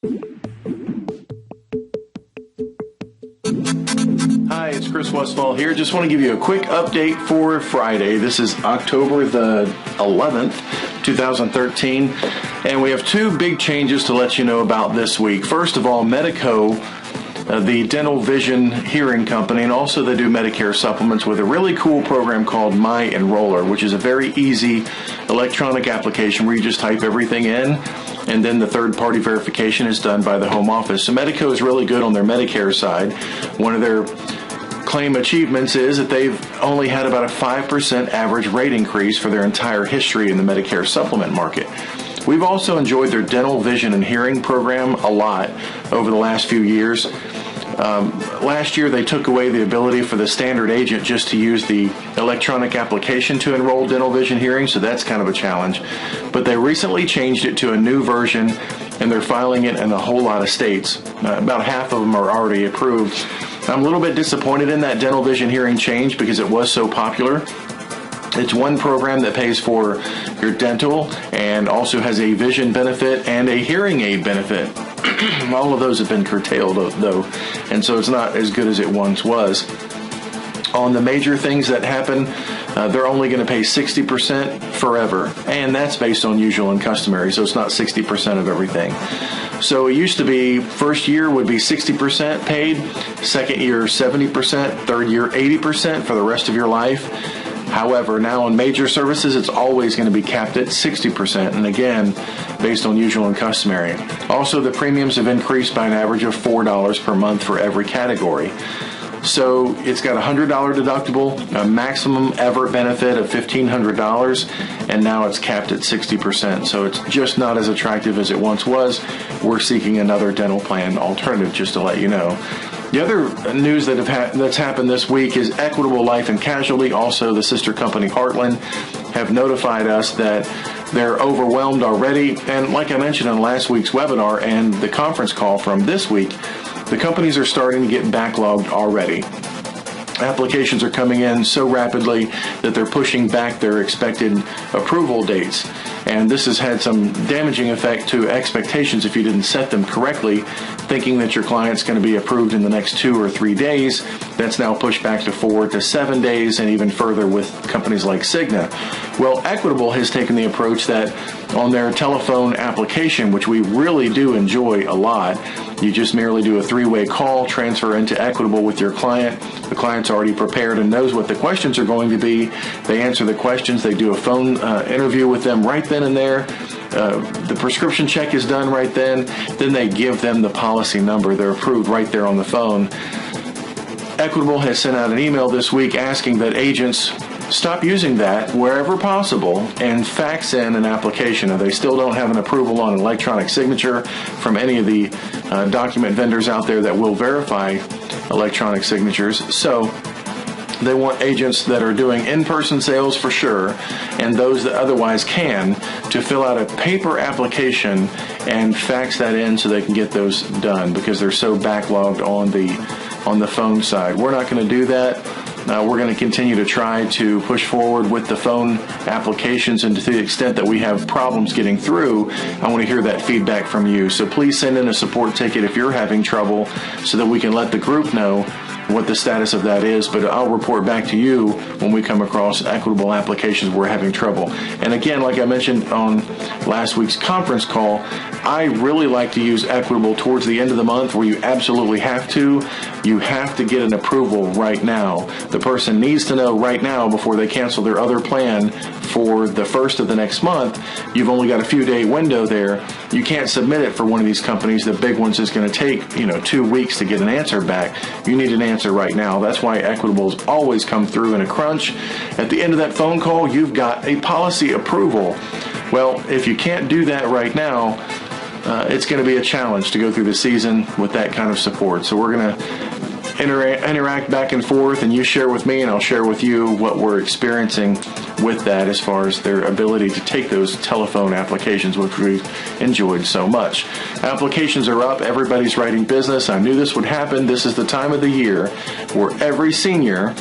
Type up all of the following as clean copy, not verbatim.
Hi, it's Chris Westfall here. Just want to give you a quick update for Friday. This is October the 11th, 2013, and we have two big changes to let you know about this week. First of all, Medico, the dental vision hearing company, and also they do Medicare supplements with a really cool program called My Enroller, which is a very easy electronic application where you just type everything in, and then the third-party verification is done by the home office. So Medico is really good on their Medicare side. One of their claim achievements is that they've only had about a 5% average rate increase for their entire history in the Medicare supplement market. We've also enjoyed their dental vision and hearing program a lot over the last few years. Last year, they took away the ability for the standard agent just to use the electronic application to enroll dental vision hearing, so that's kind of a challenge. But they recently changed it to a new version, and they're filing it in a whole lot of states. About half of them are already approved. I'm a little bit disappointed in that dental vision hearing change because it was so popular. It's one program that pays for your dental and also has a vision benefit and a hearing aid benefit. All of those have been curtailed, though, and so it's not as good as it once was. On the major things that happen, they're only going to pay 60% forever, and that's based on usual and customary, so it's not 60% of everything. So it used to be first year would be 60% paid, second year 70%, third year 80% for the rest of your life. However, now on major services, it's always going to be capped at 60%, and again, based on usual and customary. Also, the premiums have increased by an average of $4 per month for every category. So it's got a $100 deductible, a maximum ever benefit of $1,500, and now it's capped at 60%. So it's just not as attractive as it once was. We're seeking another dental plan alternative, just to let you know. The other news that's happened this week is Equitable Life Casualty, also the sister company Heartland, have notified us that they're overwhelmed already. And like I mentioned in last week's webinar and the conference call from this week, the companies are starting to get backlogged already. Applications are coming in so rapidly that they're pushing back their expected approval dates. And this has had some damaging effect to expectations if you didn't set them correctly, thinking that your client's going to be approved in the next 2 or 3 days. That's now pushed back to 4 to 7 days, and even further with companies like Cigna. Well, Equitable has taken the approach that on their telephone application, which we really do enjoy a lot, you just merely do a 3-way call, transfer into Equitable with your client. The client's already prepared and knows what the questions are going to be. They answer the questions. They do a phone interview with them right then and there. The prescription check is done right then. Then they give them the policy number. They're approved right there on the phone. Equitable has sent out an email this week asking that agents stop using that wherever possible and fax in an application. Now, they still don't have an approval on electronic signature from any of the document vendors out there that will verify electronic signatures. So they want agents that are doing in-person sales for sure, and those that otherwise can, to fill out a paper application and fax that in so they can get those done because they're so backlogged on the phone side. We're not going to do that. We're going to continue to try to push forward with the phone applications, and to the extent that we have problems getting through, I want to hear that feedback from you. So please send in a support ticket if you're having trouble so that we can let the group know what the status of that is, but I'll report back to you when we come across Equitable applications we're having trouble. And again, like I mentioned on last week's conference call, I really like to use Equitable towards the end of the month where you absolutely have to. You have to get an approval right now. The person needs to know right now before they cancel their other plan for the first of the next month. You've only got a few day window there. You can't submit it for one of these companies. The big ones is going to take 2 weeks to get an answer back. You need an answer right now. That's why Equitable's always come through in a crunch. At the end of that phone call, you've got a policy approval. Well, if you can't do that right now, it's going to be a challenge to go through the season with that kind of support. So we're going to interact back and forth, and you share with me and I'll share with you what we're experiencing with that as far as their ability to take those telephone applications, which we've enjoyed so much. Applications are up. Everybody's writing business. I knew this would happen. This is the time of the year where every senior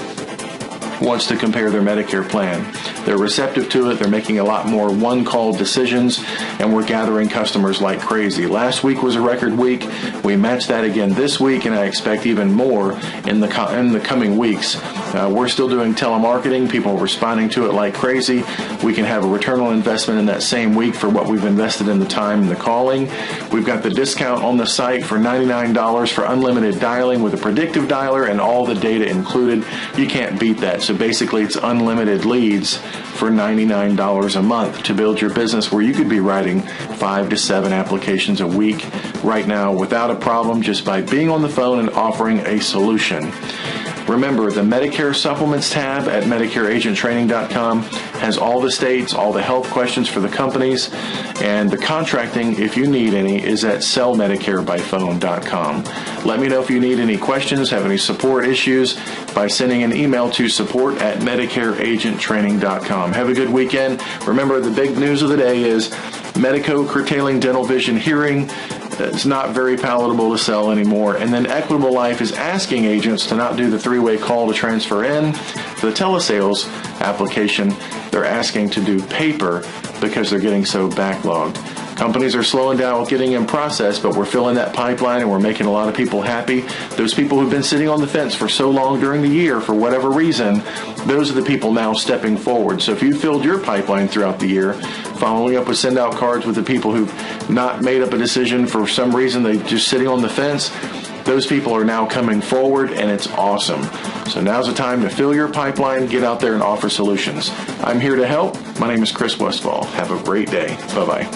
wants to compare their Medicare plan. They're receptive to it. They're making a lot more one-call decisions, and we're gathering customers like crazy. Last week was a record week. We matched that again this week, and I expect even more in the coming weeks. We're still doing telemarketing. People are responding to it like crazy. We can have a return on investment in that same week for what we've invested in the time and the calling. We've got the discount on the site for $99 for unlimited dialing with a predictive dialer and all the data included. You can't beat that. So basically, it's unlimited leads for $99 a month to build your business where you could be writing 5 to 7 applications a week right now without a problem, just by being on the phone and offering a solution. Remember, the Medicare Supplements tab at MedicareAgentTraining.com has all the states, all the health questions for the companies, and the contracting, if you need any, is at sellmedicarebyphone.com. Let me know if you need any questions, have any support issues, by sending an email to support@MedicareAgentTraining.com. Have a good weekend. Remember, the big news of the day is Medico curtailing dental vision hearing. It's not very palatable to sell anymore. And then Equitable Life is asking agents to not do the 3-way call to transfer in. For the Telesales application, they're asking to do paper because they're getting so backlogged. Companies are slowing down with getting in process, but we're filling that pipeline and we're making a lot of people happy. Those people who've been sitting on the fence for so long during the year for whatever reason, those are the people now stepping forward. So if you filled your pipeline throughout the year, following up with send out cards with the people who've not made up a decision for some reason, they're just sitting on the fence, those people are now coming forward, and it's awesome. So now's the time to fill your pipeline, get out there and offer solutions. I'm here to help. My name is Chris Westfall. Have a great day. Bye-bye.